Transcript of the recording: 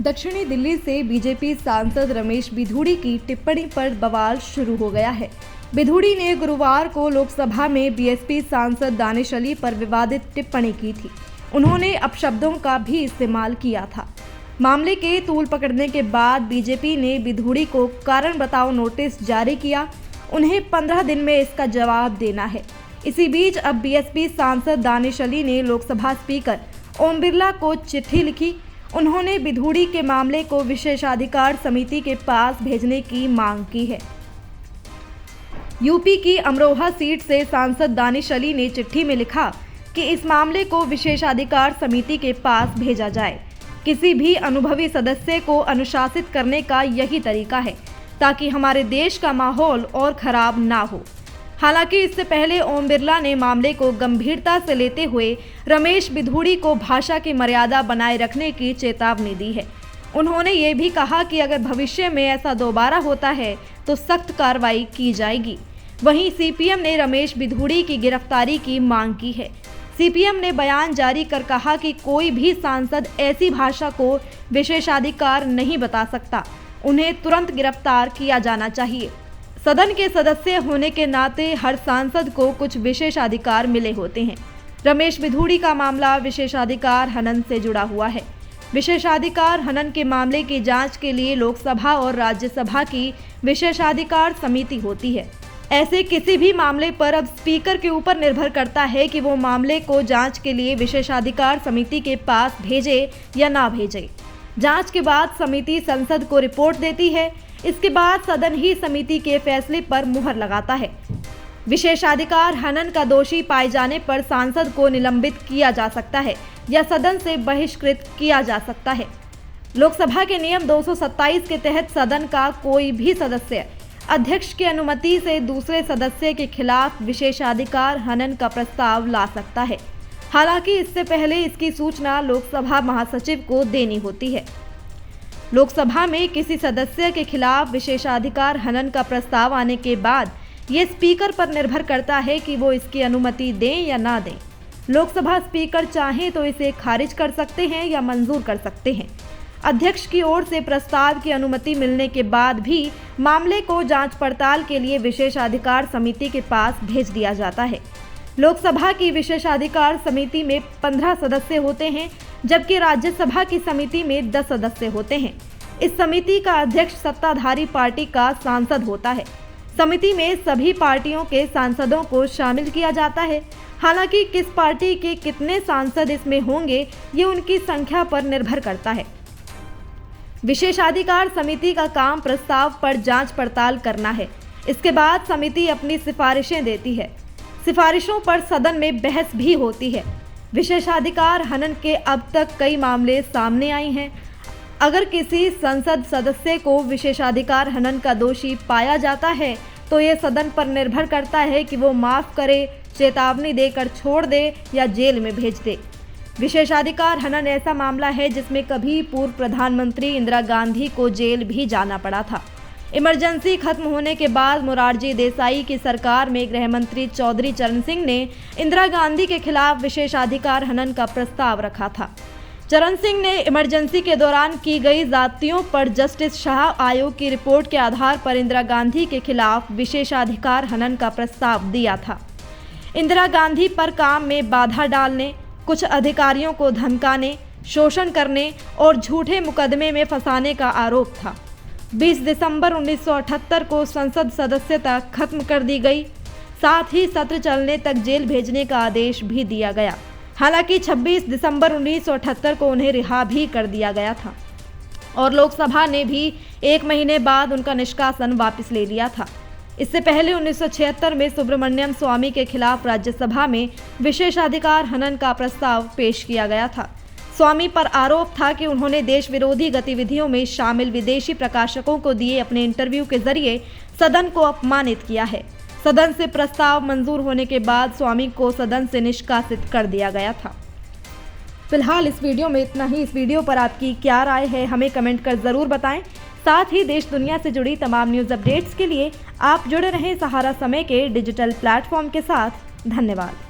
दक्षिणी दिल्ली से बीजेपी सांसद रमेश बिधूड़ी की टिप्पणी पर बवाल शुरू हो गया है। बिधूड़ी ने गुरुवार को लोकसभा में बीएसपी सांसद दानिश अली पर विवादित टिप्पणी की थी। उन्होंने अपशब्दों का भी इस्तेमाल किया था। मामले के तूल पकड़ने के बाद बीजेपी ने बिधूड़ी को कारण बताओ नोटिस जारी किया। उन्हें 15 दिन में इसका जवाब देना है। इसी बीच अब बीएसपी सांसद दानिश अली ने लोकसभा स्पीकर ओम बिरला को चिट्ठी लिखी। उन्होंने बिधूड़ी के मामले को विशेषाधिकार समिति के पास भेजने की मांग की है। यूपी की अमरोहा सीट से सांसद दानिश अली ने चिट्ठी में लिखा कि इस मामले को विशेषाधिकार समिति के पास भेजा जाए। किसी भी अनुभवी सदस्य को अनुशासित करने का यही तरीका है ताकि हमारे देश का माहौल और खराब ना हो। हालांकि इससे पहले ओम बिरला ने मामले को गंभीरता से लेते हुए रमेश बिधूड़ी को भाषा की मर्यादा बनाए रखने की चेतावनी दी है। उन्होंने ये भी कहा कि अगर भविष्य में ऐसा दोबारा होता है तो सख्त कार्रवाई की जाएगी। वहीं सीपीएम ने रमेश बिधूड़ी की गिरफ्तारी की मांग की है। सीपीएम ने बयान जारी कर कहा कि कोई भी सांसद ऐसी भाषा को विशेषाधिकार नहीं बता सकता। उन्हें तुरंत गिरफ्तार किया जाना चाहिए। सदन के सदस्य होने के नाते हर सांसद को कुछ विशेषाधिकार मिले होते हैं। रमेश बिधूड़ी का मामला विशेषाधिकार हनन से जुड़ा हुआ है। विशेषाधिकार हनन के मामले की जांच के लिए लोकसभा और राज्यसभा की विशेषाधिकार समिति होती है। ऐसे किसी भी मामले पर अब स्पीकर के ऊपर निर्भर करता है कि वो मामले को जांच के लिए विशेषाधिकार समिति के पास भेजे या ना भेजे। जांच के बाद समिति संसद को रिपोर्ट देती है। इसके बाद सदन ही समिति के फैसले पर मुहर लगाता है। विशेषाधिकार हनन का दोषी पाए जाने पर सांसद को निलंबित किया जा सकता है या सदन से बहिष्कृत किया जा सकता है। लोकसभा के नियम 227 के तहत सदन का कोई भी सदस्य अध्यक्ष की अनुमति से दूसरे सदस्य के खिलाफ विशेषाधिकार हनन का प्रस्ताव ला सकता है। हालांकि इससे पहले इसकी सूचना लोकसभा महासचिव को देनी होती है। लोकसभा में किसी सदस्य के खिलाफ विशेषाधिकार हनन का प्रस्ताव आने के बाद ये स्पीकर पर निर्भर करता है कि वो इसकी अनुमति दें या ना दें। लोकसभा स्पीकर चाहें तो इसे खारिज कर सकते हैं या मंजूर कर सकते हैं। अध्यक्ष की ओर से प्रस्ताव की अनुमति मिलने के बाद भी मामले को जांच पड़ताल के लिए विशेषाधिकार समिति के पास भेज दिया जाता है। लोकसभा की विशेषाधिकार समिति में 15 सदस्य होते हैं, जबकि राज्यसभा की समिति में 10 सदस्य होते हैं। इस समिति का अध्यक्ष सत्ताधारी पार्टी का सांसद होता है। समिति में सभी पार्टियों के सांसदों को शामिल किया जाता है। हालांकि किस पार्टी के कितने सांसद इसमें होंगे ये उनकी संख्या पर निर्भर करता है। विशेषाधिकार समिति का काम प्रस्ताव पर जांच पड़ताल करना है। इसके बाद समिति अपनी सिफारिशें देती है। सिफारिशों पर सदन में बहस भी होती है। विशेषाधिकार हनन के अब तक कई मामले सामने आए हैं। अगर किसी संसद सदस्य को विशेषाधिकार हनन का दोषी पाया जाता है तो ये सदन पर निर्भर करता है कि वो माफ़ करे, चेतावनी देकर छोड़ दे या जेल में भेज दे। विशेषाधिकार हनन ऐसा मामला है जिसमें कभी पूर्व प्रधानमंत्री इंदिरा गांधी को जेल भी जाना पड़ा था। इमरजेंसी खत्म होने के बाद मोरारजी देसाई की सरकार में गृह मंत्री चौधरी चरण सिंह ने इंदिरा गांधी के खिलाफ विशेषाधिकार हनन का प्रस्ताव रखा था। चरण सिंह ने इमरजेंसी के दौरान की गई ज्यादतियों पर जस्टिस शाह आयोग की रिपोर्ट के आधार पर इंदिरा गांधी के खिलाफ विशेषाधिकार हनन का प्रस्ताव दिया था। इंदिरा गांधी पर काम में बाधा डालने, कुछ अधिकारियों को धमकाने, शोषण करने और झूठे मुकदमे में फंसाने का आरोप था। 20 दिसंबर 1978 को संसद सदस्यता खत्म कर दी गई। साथ ही सत्र चलने तक जेल भेजने का आदेश भी दिया गया। हालांकि 26 दिसंबर 1978 को उन्हें रिहा भी कर दिया गया था और लोकसभा ने भी 1 महीने बाद उनका निष्कासन वापस ले लिया था। इससे पहले 1976 में सुब्रमण्यम स्वामी के खिलाफ राज्यसभा में विशेषाधिकार हनन का प्रस्ताव पेश किया गया था। स्वामी पर आरोप था कि उन्होंने देश विरोधी गतिविधियों में शामिल विदेशी प्रकाशकों को दिए अपने इंटरव्यू के जरिए सदन को अपमानित किया है। सदन से प्रस्ताव मंजूर होने के बाद स्वामी को सदन से निष्कासित कर दिया गया था। फिलहाल इस वीडियो में इतना ही। इस वीडियो पर आपकी क्या राय है हमें कमेंट कर ज़रूर बताएं। साथ ही देश दुनिया से जुड़ी तमाम न्यूज़ अपडेट्स के लिए आप जुड़े रहें सहारा समय के डिजिटल प्लेटफॉर्म के साथ। धन्यवाद।